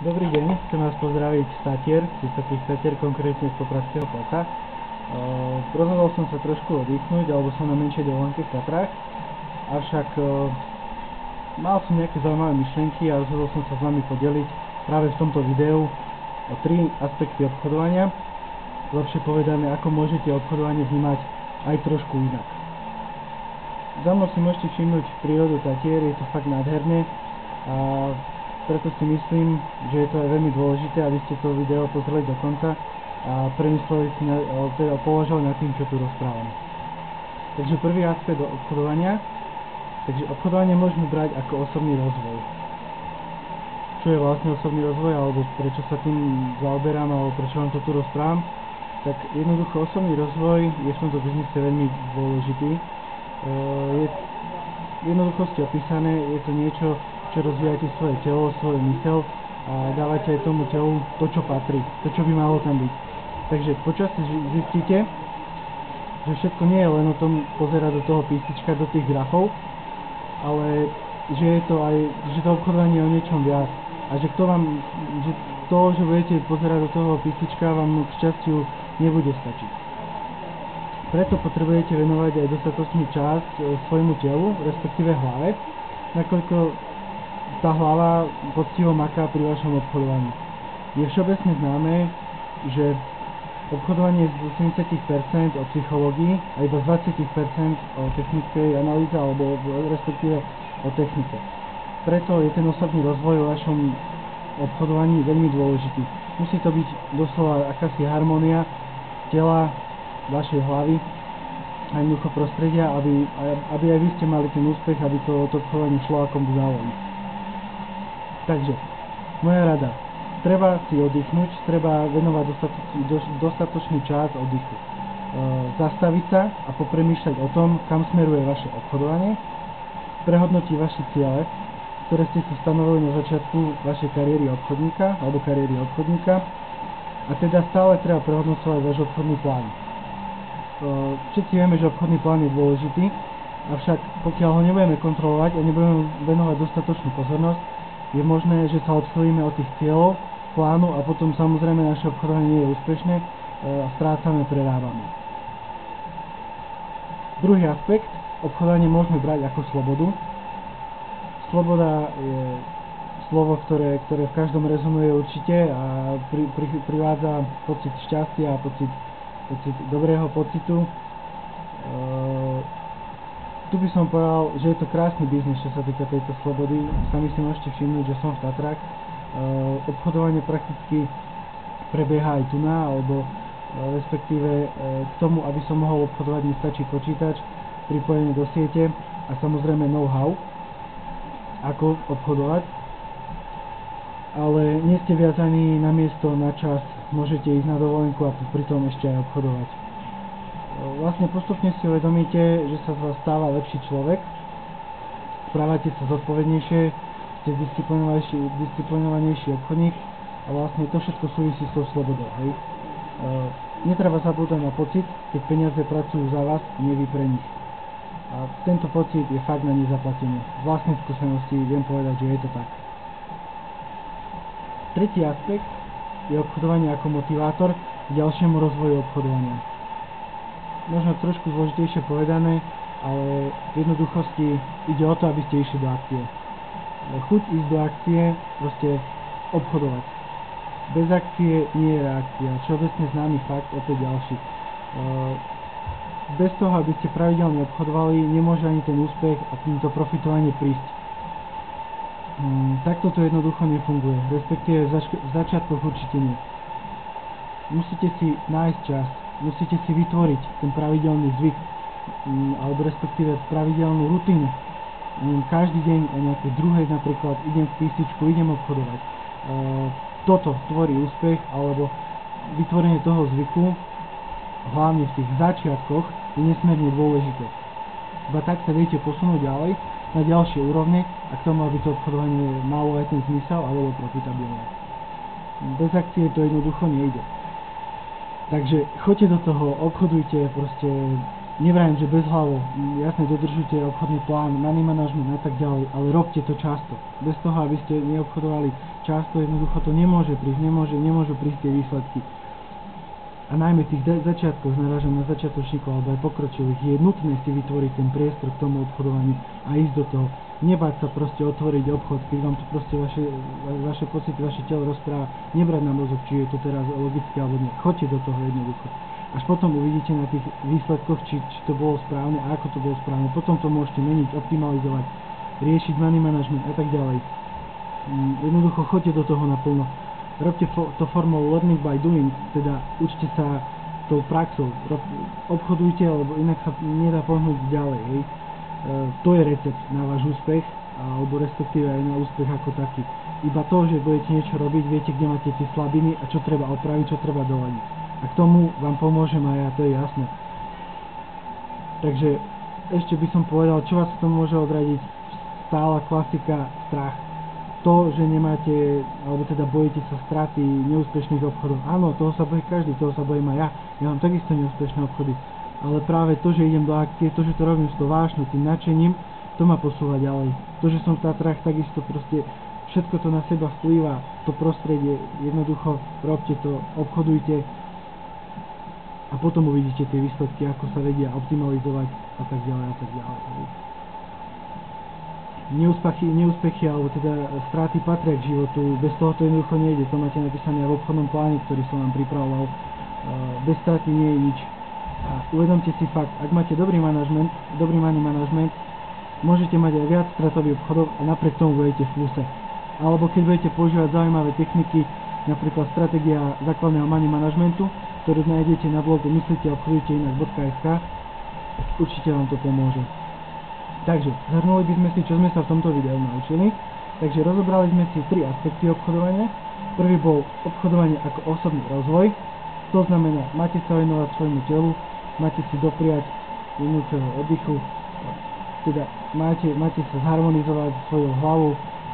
Dobrý deň, chcem vás pozdraviť z Tatier, Vysokých Tatier, konkrétne z Popradského plesa. Rozhodol som sa trošku oddychnúť, alebo som na menšej dovolenke v Tatrách, avšak mal som nejaké zaujímavé myšlienky a rozhodol som sa s vami podeliť práve v tomto videu o 3 aspekty obchodovania. Lepšie povedané, ako môžete obchodovanie vnímať aj trošku inak. Za mnou si môžete všimnúť prírodu Tatier, je to fakt nádherné a preto si myslím, že je to aj veľmi dôležité, aby ste to video pozreli do konca a premysleli si, teda považovali nad tým, čo tu rozprávam. Takže prvý aspekt do obchodovania. Takže obchodovanie môžeme brať ako osobný rozvoj. Čo je vlastne osobný rozvoj, alebo prečo sa tým zaoberám, alebo prečo vám to tu rozprávam. Tak jednoducho osobný rozvoj je v tomto biznise veľmi dôležitý. Je v jednoduchosti opísané, je to niečo, čo rozvíjate svoje telo, svoju myseľ a dávate aj tomu telu to, čo patrí, to, čo by malo tam byť. Takže počasie zistíte, že všetko nie je len o tom pozerať do toho písnička, do tých grafov, ale že je to aj, že to obchodovanie je o niečom viac. A že to, že budete pozerať do toho písnička, vám k šťastiu nebude stačiť. Preto potrebujete venovať aj dostatočný čas svojmu telu, respektíve hlave, nakoľko tá hlava poctivo maká pri vašom obchodovaní. Je všeobecne známe, že obchodovanie je z 80% o psychológii a iba z 20% o technickej analýze alebo respektíve o technike. Preto je ten osobný rozvoj o vašom obchodovaní veľmi dôležitý. Musí to byť doslova akási harmónia tela, vašej hlavy a jednoducho prostredia, aby aj vy ste mali ten úspech, aby to obchodovanie šlo ako by malo ísť. Takže, moja rada, treba si oddychnúť, treba venovať dostatočný čas oddychu. Zastaviť sa a popremýšľať o tom, kam smeruje vaše obchodovanie, prehodnotiť vaše ciele, ktoré ste si stanovili na začiatku vašej kariéry obchodníka alebo kariéry obchodníka, a teda stále treba prehodnocovať váš obchodný plán. Všetci vieme, že obchodný plán je dôležitý, avšak pokiaľ ho nebudeme kontrolovať a nebudeme venovať dostatočnú pozornosť, je možné, že sa odchýlime od tých cieľov plánu a potom samozrejme naše obchodovanie nie je úspešné a strácame, prerábame. Druhý aspekt, obchodovanie môžeme brať ako slobodu. Sloboda je slovo, ktoré v každom rezonuje určite a privádza pocit šťastia a pocit dobrého pocitu. Tu by som povedal, že je to krásny biznis, čo sa týka tejto slobody. Sami si môžete všimnúť, že som v Tatrách. Obchodovanie prakticky prebieha aj tu alebo respektíve k tomu, aby som mohol obchodovať, mi stačí počítač, pripojenie do siete a samozrejme know-how, ako obchodovať. Ale nie ste viazaní na miesto, na čas, môžete ísť na dovolenku a pritom ešte aj obchodovať. Vlastne postupne si uvedomíte, že sa z vás stáva lepší človek, správate sa zodpovednejšie, ste disciplinovanejší obchodník a vlastne to všetko súvisí s tou slobodou. Hej? Netreba zabúdať na pocit, keď peniaze pracujú za vás a nie vy pre nich. A tento pocit je fakt na nezaplatenie. Z vlastnej skúsenosti viem povedať, že je to tak. Tretí aspekt je obchodovanie ako motivátor k ďalšiemu rozvoju obchodovania. Možno trošku zložitejšie povedané, ale v jednoduchosti ide o to, aby ste išli do akcie. Chuť ísť do akcie, proste obchodovať. Bez akcie nie je reakcia. Všeobecne známy fakt, opäť ďalší. Bez toho, aby ste pravidelne obchodovali, nemôže ani ten úspech a týmto profitovanie prísť. Takto to jednoducho nefunguje, respektíve v začiatkoch určite nie. Musíte si nájsť čas, musíte si vytvoriť ten pravidelný zvyk, alebo respektíve pravidelnú rutinu. Každý deň o nejakej druhej napríklad idem v písničku, idem obchodovať. Toto tvorí úspech, alebo vytvorenie toho zvyku, hlavne v tých začiatkoch, je nesmierne dôležité. Iba tak sa viete posunúť ďalej, na ďalšie úrovne a k tomu, aby to obchodovanie malo aj ten zmysel a bolo profitabilné. Bez akcie to jednoducho nejde. Takže choďte do toho, obchodujte, proste Nevrajím, že bez hlavu, jasne dodržujte obchodný plán, money management a tak ďalej, ale robte to často. Bez toho, aby ste neobchodovali často, jednoducho to nemôže prísť, nemôžu prísť tie výsledky. A najmä v tých začiatkoch, narážam na začiatočníkov alebo aj pokročilých, je nutné si vytvoriť ten priestor k tomu obchodovaniu a ísť do toho. Nebáť sa proste otvoriť obchod, keď vám to proste vaše pocity, vaše telo rozpráva, nebrať na mozog, či je to teraz logické alebo nie. Choďte do toho jednoducho. Až potom uvidíte na tých výsledkoch, či to bolo správne a ako to bolo správne. Potom to môžete meniť, optimalizovať, riešiť money management a tak ďalej. Jednoducho choďte do toho naplno. Robte to formou learning by doing, teda učte sa tou praxou. Obchodujte, lebo inak sa nedá pohnúť ďalej. Hej. To je recept na váš úspech, alebo respektíve aj na úspech ako taký. Iba to, že budete niečo robiť, viete, kde máte tie slabiny a čo treba opraviť, čo treba doladiť. A k tomu vám pomôžem aj ja, to je jasné. Takže ešte by som povedal, čo vás v tom môže odradiť. Stála klasika, strach. To, že nemáte, alebo teda bojíte sa straty neúspešných obchodov. Áno, toho sa bojí každý, toho sa bojím aj ja. Ja mám takisto neúspešné obchody. Ale práve to, že idem do akcie, to, že to robím s tou vášňou, tým nadšením, to ma posúva ďalej. To, že som v Tatrách, takisto proste všetko to na seba vplýva, to prostredie, jednoducho robte to, obchodujte a potom uvidíte tie výsledky, ako sa vedia optimalizovať a tak ďalej a tak ďalej. Neúspechy alebo teda straty patria k životu, bez toho to jednoducho nejde, to máte napísané v obchodnom pláne, ktorý som vám pripravoval. Bez straty nie je nič. A uvedomte si fakt, ak máte dobrý money management, môžete mať aj viac stratových obchodov a napriek tomu budete v pluse. Alebo keď budete používať zaujímavé techniky, napríklad stratégia základného money managementu, ktorú nájdete na blogu mysliteobchodujteinak.sk, určite vám to pomôže. Takže, zhrnuli by sme si, čo sme sa v tomto videu naučili. Takže rozobrali sme si 3 aspekty obchodovania. Prvý bol obchodovanie ako osobný rozvoj. To znamená, máte sa venovať svojmu telu, máte si dopriať jednoduchého oddychu, teda máte sa zharmonizovať svojou hlavou,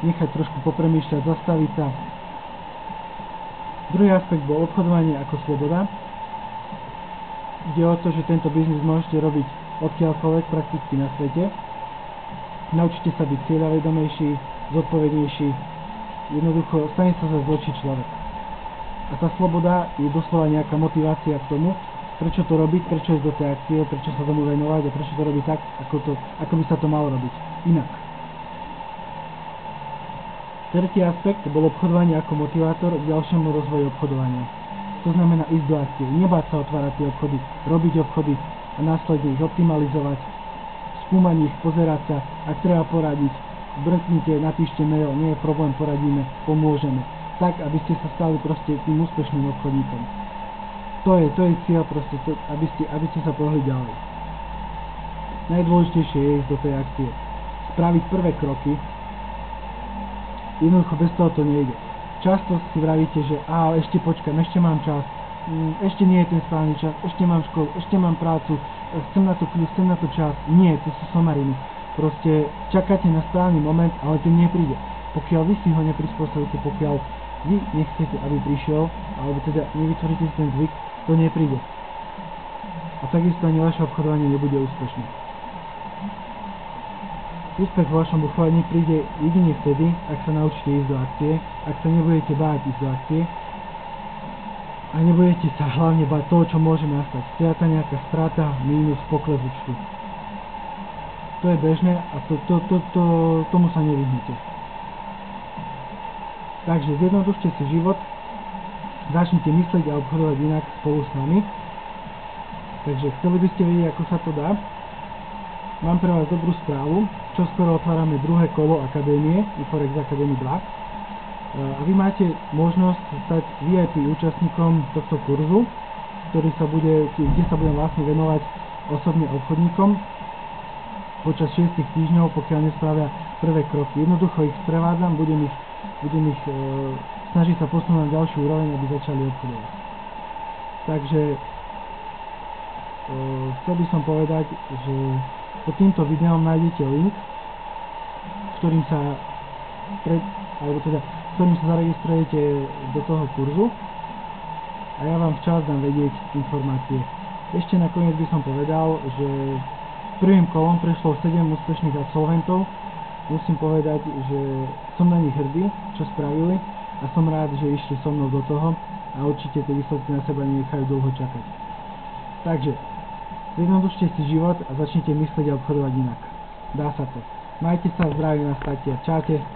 nechať trošku popremýšľať, zastaviť sa. Druhý aspekt bol obchodovanie ako sloboda. Ide o to, že tento biznis môžete robiť odkiaľkoľvek prakticky na svete. Naučite sa byť cieľavedomejší, zodpovednejší, jednoducho stane sa zločí človek. A tá sloboda je doslova nejaká motivácia k tomu, prečo to robiť, prečo ísť do tej akcie, prečo sa tomu venovať a prečo to robiť tak, ako by sa to malo robiť. Inak. Tretí aspekt bol obchodovanie ako motivátor k ďalšiemu rozvoju obchodovania. To znamená ísť do akcie, nebáť sa otvárať tie obchody, robiť obchody a následne ich optimalizovať, skúmať ich, pozerať sa, ak treba poradiť, brnknite, napíšte mail, nie je problém, poradíme, pomôžeme. Tak, aby ste sa stali proste tým úspešným obchodníkom. To je cieľ proste, aby ste sa pohli ďalej. Najdôležitejšie je ísť do tej akcie. Spraviť prvé kroky. Jednoducho bez toho to nejde. Často si vravíte, že ešte počkam, ešte mám čas, ešte nie je ten správny čas, ešte mám školu, ešte mám prácu, chcem na to kľud, chcem na to čas. Nie, to sú somariny. Proste čakáte na správny moment, ale ten nepríde. Pokiaľ vy si ho neprispôsobíte, pokiaľ vy nechcete, aby prišiel, alebo teda nevytvoríte si ten zvyk, to nepríde. A takisto ani vaše obchodovanie nebude úspešné. Úspech v vašom obchodovaní príde jedine vtedy, ak sa naučíte ísť do akcie, ak sa nebudete báť ísť do akcie a nebudete sa hlavne báť toho, čo môže nastať. Strata nejaká strata, mínus, pokles účtu. To je bežné a tomu sa nevyhnete. Takže zjednodušte si život, začnite myslieť a obchodovať inak spolu s nami. Takže chceli by ste vedieť, ako sa to dá. Mám pre vás dobrú správu, čo skoro otvárame druhé kolo akadémie, eForex Academy 2. A vy máte možnosť stať VIP účastníkom tohto kurzu, kde sa budem vlastne venovať osobne obchodníkom počas 6 týždňov, pokiaľ nespravia prvé kroky. Jednoducho ich sprevádzam, budem ich snažiť sa posunúť na ďalšiu úroveň, aby začali obchodovať. Takže chcel by som povedať, že pod týmto videom nájdete link, ktorým sa zaregistrujete do toho kurzu a ja vám včas dám vedieť informácie. Ešte nakoniec by som povedal, že prvým kolom prešlo 7 úspešných absolventov. Musím povedať, že som na nich hrdý, čo spravili, a som rád, že išli so mnou do toho a určite tie výsledky na seba nenechajú dlho čakať. Takže, zjednodušte si život a začnite myslieť a obchodovať inak. Dá sa to. Majte sa, zdravím na Statier. Čaute.